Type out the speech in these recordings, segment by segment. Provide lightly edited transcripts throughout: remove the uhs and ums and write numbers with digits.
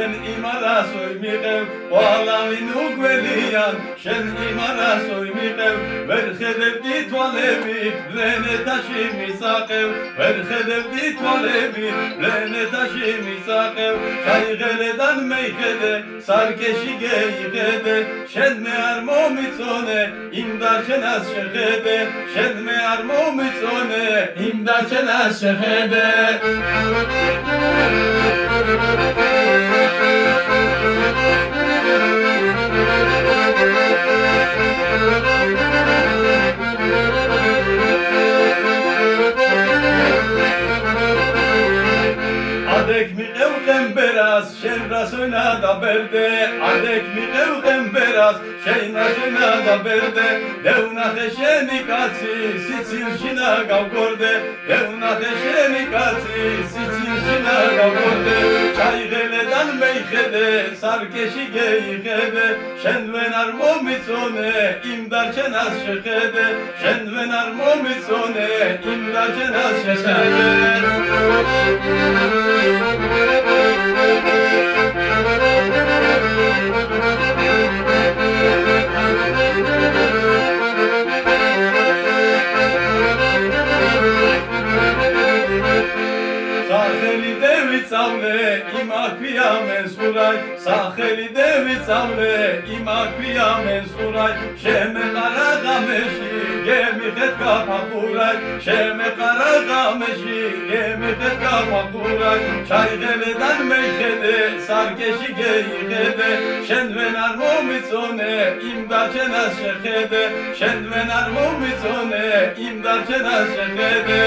შენ იმარასოი მიყევ ყველავინ უგველიან შენ იმარასოი მიყევ ვერ ხედებდი თვალებით ბლენეთაში მისაყევ ვერ ხედებდი თვალებით ბლენეთაში მისაყევ ჩაიღელედან მეიხედე სარკეში გეიხედე შენ მე არ მომიწონე იმ დარჩენას შეხედე შენ მე არ მომიწონე იმ დარჩენას შეხედე Adek miqev qemberas shen rasoyna da berde Adek miqev qemberas shen rasoyna da berde Devna khesheni katsi sitsil shina gavgorde Devna khesheni katsi sitsil shina gavgorde Çaygeledan meykhede sarkeshi geykhede Shen venar momitsone imdar chenas shekhede Shen venar momitsone imdar chenas shekhede Სახელი დევიცავლე იმაქვია მენსურაი სახელი დევიცავლე იმაქვია მენსურაი შემეყარა ღამეში გემიხეთ გაფახურაი შემეყარა ღამეში გემიხეთ გაფახურაი ჩაიღელედან მეიხედე სარკეში გეიხედე შენვენ არ მომიწონე იმ დარჩენას შეხედე შენვენ არ მომიწონე იმ დარჩენას შეხედე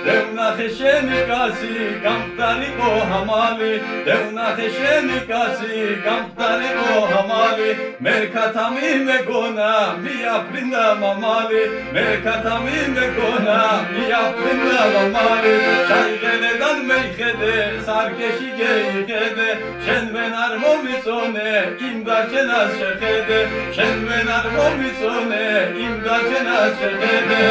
Devnakhesheni kasi gamtari ko hamali Devnakhesheni kasi gamtari ko hamali Merkatami megona miya prinda mamali Merkatami megona miya prinda mamali Çaygeledan meykhede sarkeshi geykhede Shen venar momitsone imdar chenas shekhede Shen venar momitsone imdar chenas shekhede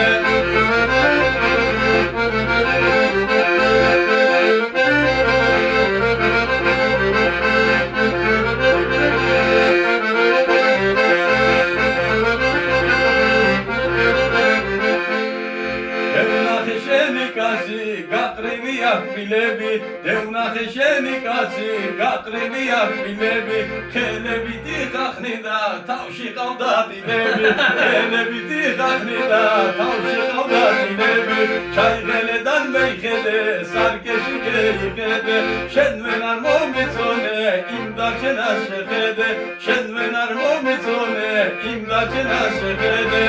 Devnakhesheni kasi gatrimi akbilebi Devnakhesheni kasi gatrimi akbilebi Kelebiti khaxnida tavshi qavda dilebi Kelebiti khaxnida tavshi qavda dilebi Çaygeledan meykhede sarkeshi geykhede Shen venar momitsone imdar chenas shekhede Shen venar momitsone imdar chenas shekhede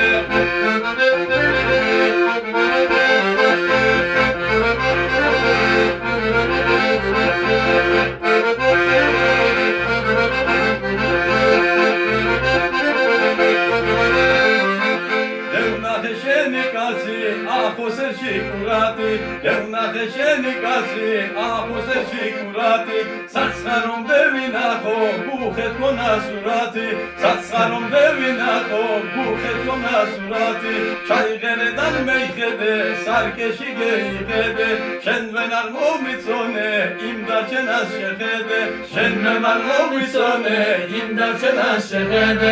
Devnakhesheni kasi akhose shikurati Devnakhesheni kasi akhose shikurati Satsxarom devinakho bukhet kona surati Satsxarom devinakho bukhet kona surati Çaygeledan meykhede sarkeshi geykhede Shen venar momitsone imdar chenas shekhede Shen venar momitsone imdar chenas shekhede